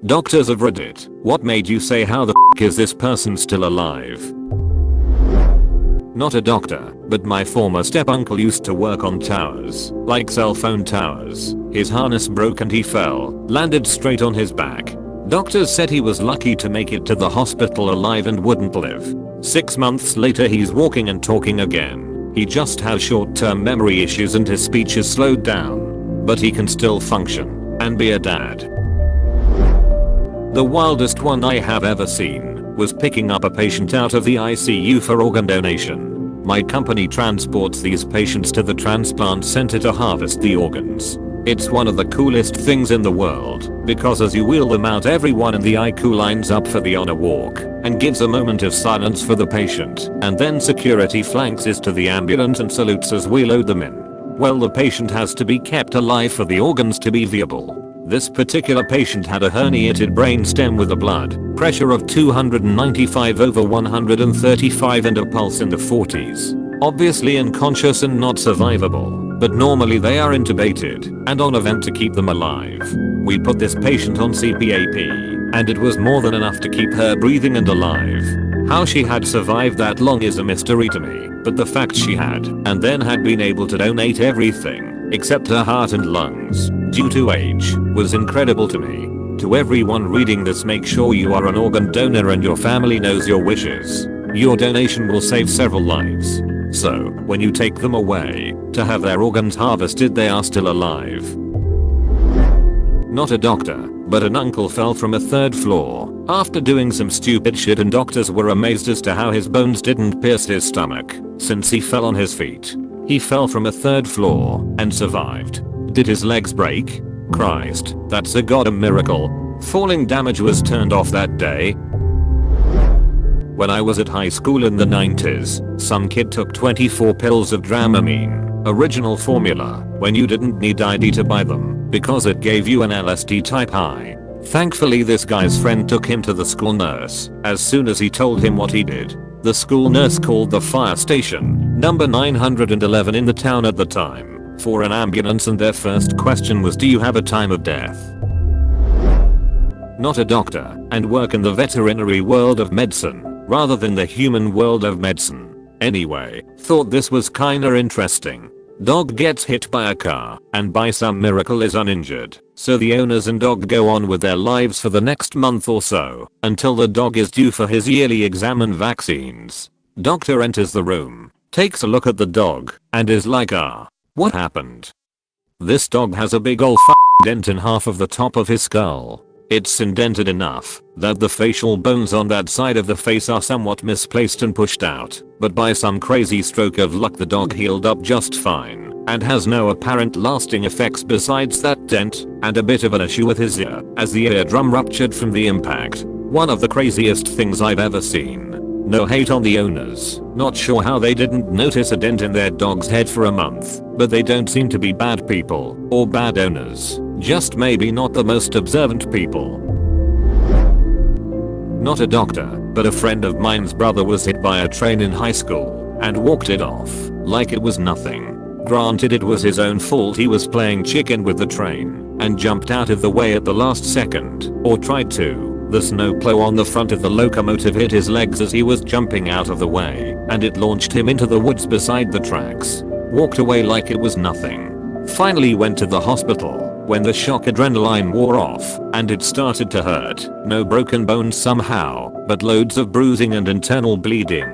Doctors of Reddit, what made you say how the f is this person still alive? Not a doctor, but my former step-uncle used to work on towers, like cell phone towers. His harness broke and he fell, landed straight on his back. Doctors said he was lucky to make it to the hospital alive and wouldn't live. 6 months later he's walking and talking again. He just has short-term memory issues and his speech is slowed down. But he can still function and be a dad. The wildest one I have ever seen was picking up a patient out of the ICU for organ donation. My company transports these patients to the transplant center to harvest the organs. It's one of the coolest things in the world, because as you wheel them out everyone in the ICU lines up for the honor walk and gives a moment of silence for the patient, and then security flanks us to the ambulance and salutes as we load them in. Well, the patient has to be kept alive for the organs to be viable. This particular patient had a herniated brainstem with a blood pressure of 295/135 and a pulse in the 40s. Obviously unconscious and not survivable, but normally they are intubated and on a vent to keep them alive. We put this patient on CPAP, and it was more than enough to keep her breathing and alive. How she had survived that long is a mystery to me, but the fact she had, and then had been able to donate everything except her heart and lungs due to age, was incredible to me. To everyone reading this, make sure you are an organ donor and your family knows your wishes. Your donation will save several lives. So, when you take them away to have their organs harvested, they are still alive. Not a doctor, but an uncle fell from a 3rd floor after doing some stupid shit, and doctors were amazed as to how his bones didn't pierce his stomach since he fell on his feet. He fell from a 3rd floor and survived. Did his legs break? Christ, that's a goddamn miracle. Falling damage was turned off that day. When I was at high school in the 90s, some kid took 24 pills of Dramamine, original formula, when you didn't need ID to buy them, because it gave you an LSD type high. Thankfully this guy's friend took him to the school nurse. As soon as he told him what he did, the school nurse called the fire station, number 911 in the town at the time, for an ambulance, and their first question was, do you have a time of death? Not a doctor, and work in the veterinary world of medicine rather than the human world of medicine. Anyway, thought this was kinda interesting. Dog gets hit by a car and by some miracle is uninjured, so the owners and dog go on with their lives for the next month or so until the dog is due for his yearly exam and vaccines. Doctor enters the room, takes a look at the dog, and is like, what happened? This dog has a big ol' dent in half of the top of his skull. It's indented enough that the facial bones on that side of the face are somewhat misplaced and pushed out, but by some crazy stroke of luck the dog healed up just fine and has no apparent lasting effects besides that dent and a bit of an issue with his ear, as the eardrum ruptured from the impact. One of the craziest things I've ever seen. No hate on the owners, not sure how they didn't notice a dent in their dog's head for a month, but they don't seem to be bad people or bad owners, just maybe not the most observant people. Not a doctor, but a friend of mine's brother was hit by a train in high school and walked it off like it was nothing. Granted, it was his own fault. He was playing chicken with the train and jumped out of the way at the last second, or tried to. The snowplow on the front of the locomotive hit his legs as he was jumping out of the way, and it launched him into the woods beside the tracks. Walked away like it was nothing. Finally went to the hospital when the shock adrenaline wore off and it started to hurt. No broken bones somehow, but loads of bruising and internal bleeding.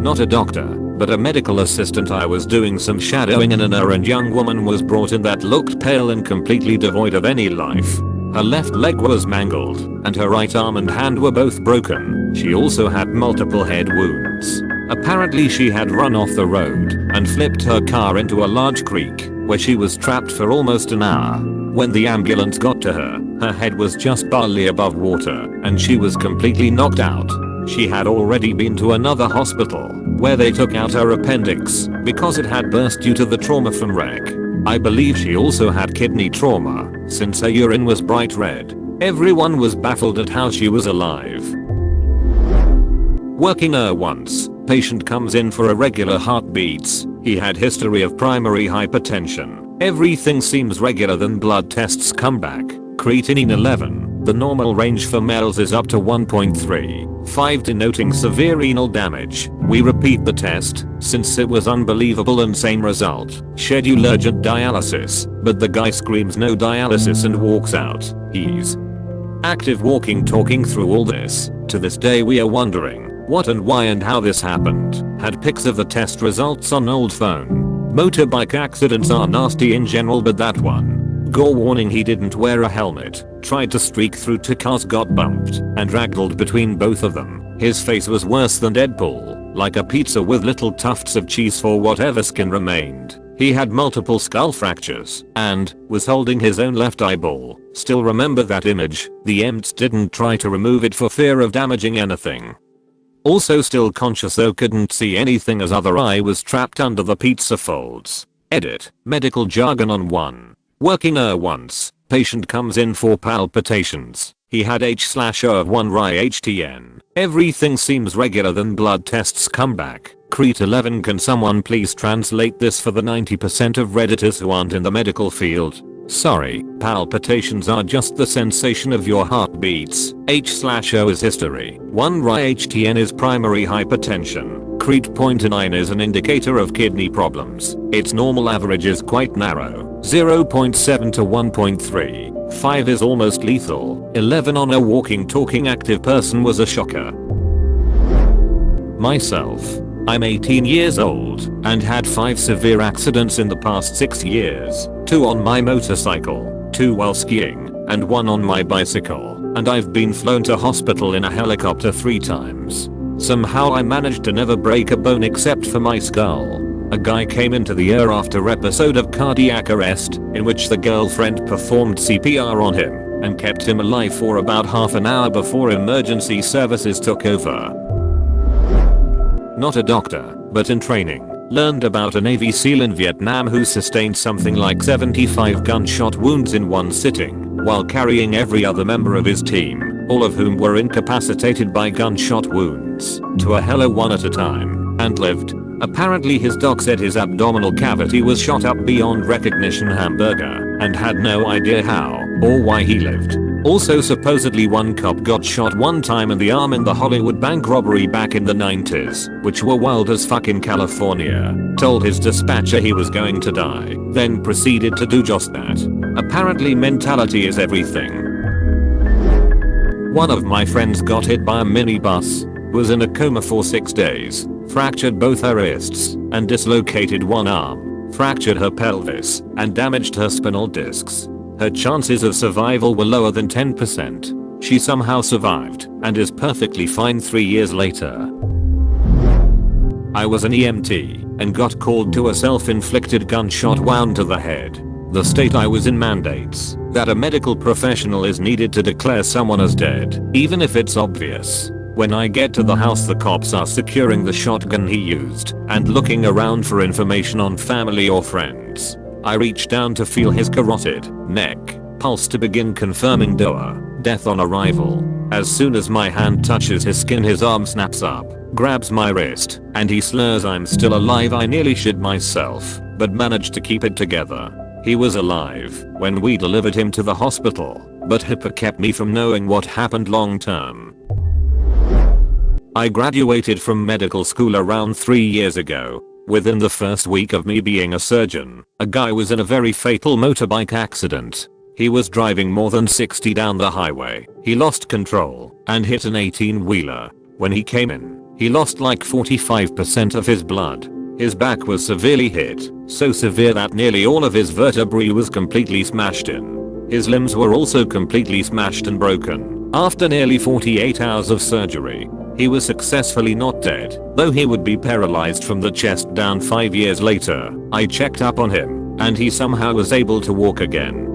Not a doctor, but a medical assistant. I was doing some shadowing and an errand young woman was brought in that looked pale and completely devoid of any life. Her left leg was mangled, and her right arm and hand were both broken. She also had multiple head wounds. Apparently she had run off the road and flipped her car into a large creek, where she was trapped for almost an hour. When the ambulance got to her, her head was just barely above water, and she was completely knocked out. She had already been to another hospital, where they took out her appendix, because it had burst due to the trauma from wreck. I believe she also had kidney trauma, since her urine was bright red. Everyone was baffled at how she was alive. Working once, patient comes in for irregular heartbeats. He had history of primary hypertension. Everything seems regular, then blood tests come back Creatinine 11. The normal range for males is up to 1.35, denoting severe renal damage. We repeat the test, since it was unbelievable and same result. Schedule urgent dialysis, but the guy screams no dialysis and walks out. He's active walking talking through all this. To this day we are wondering what and why and how this happened. Had pics of the test results on old phone. Motorbike accidents are nasty in general, but that one. Gore warning, he didn't wear a helmet, tried to streak through two cars, got bumped, and ragdolled between both of them. His face was worse than Deadpool, like a pizza with little tufts of cheese for whatever skin remained. He had multiple skull fractures, and was holding his own left eyeball. Still remember that image. The EMTs didn't try to remove it for fear of damaging anything. Also still conscious though couldn't see anything as other eye was trapped under the pizza folds. Edit. Medical jargon on 1. Working once. Patient comes in for palpitations. He had H/O of 1 Ry-HTN. Everything seems regular, then blood tests come back. Crete 11. Can someone please translate this for the 90% of Reddit-ors who aren't in the medical field? Sorry, palpitations are just the sensation of your heartbeats. H/O is history. 1 Ry-HTN is primary hypertension. Crete .9 is an indicator of kidney problems. Its normal average is quite narrow. 0.7 to 1.3. 5 is almost lethal. 11 on a walking talking active person was a shocker. Myself. I'm 18 years old and had 5 severe accidents in the past 6 years. 2 on my motorcycle, 2 while skiing, and 1 on my bicycle. And I've been flown to hospital in a helicopter 3 times. Somehow I managed to never break a bone except for my skull. A guy came into the ER after episode of cardiac arrest, in which the girlfriend performed CPR on him and kept him alive for about half an hour before emergency services took over. Not a doctor, but in training. Learned about a Navy SEAL in Vietnam who sustained something like 75 gunshot wounds in one sitting, while carrying every other member of his team, all of whom were incapacitated by gunshot wounds, to a helo one at a time, and lived. Apparently his doc said his abdominal cavity was shot up beyond recognition hamburger, and had no idea how or why he lived. Also supposedly one cop got shot one time in the arm in the Hollywood bank robbery back in the 90s, which were wild as fuck in California. Told his dispatcher he was going to die, then proceeded to do just that. Apparently mentality is everything. One of my friends got hit by a minibus, was in a coma for 6 days, fractured both her wrists, and dislocated one arm, fractured her pelvis, and damaged her spinal discs. Her chances of survival were lower than 10%. She somehow survived, and is perfectly fine 3 years later. I was an EMT, and got called to a self-inflicted gunshot wound to the head. The state I was in mandates that a medical professional is needed to declare someone as dead, even if it's obvious. When I get to the house, the cops are securing the shotgun he used and looking around for information on family or friends. I reach down to feel his carotid, neck, pulse to begin confirming death on arrival. As soon as my hand touches his skin, his arm snaps up, grabs my wrist, and he slurs, "I'm still alive." I nearly shit myself, but managed to keep it together. He was alive when we delivered him to the hospital, but HIPAA kept me from knowing what happened long term. I graduated from medical school around 3 years ago. Within the first week of me being a surgeon, a guy was in a very fatal motorbike accident. He was driving more than 60 down the highway. He lost control and hit an 18-wheeler. When he came in, he lost like 45% of his blood. His back was severely hit, so severe that nearly all of his vertebrae was completely smashed in. His limbs were also completely smashed and broken. After nearly 48 hours of surgery, he was successfully not dead, though he would be paralyzed from the chest down 5 years later. I checked up on him, and he somehow was able to walk again.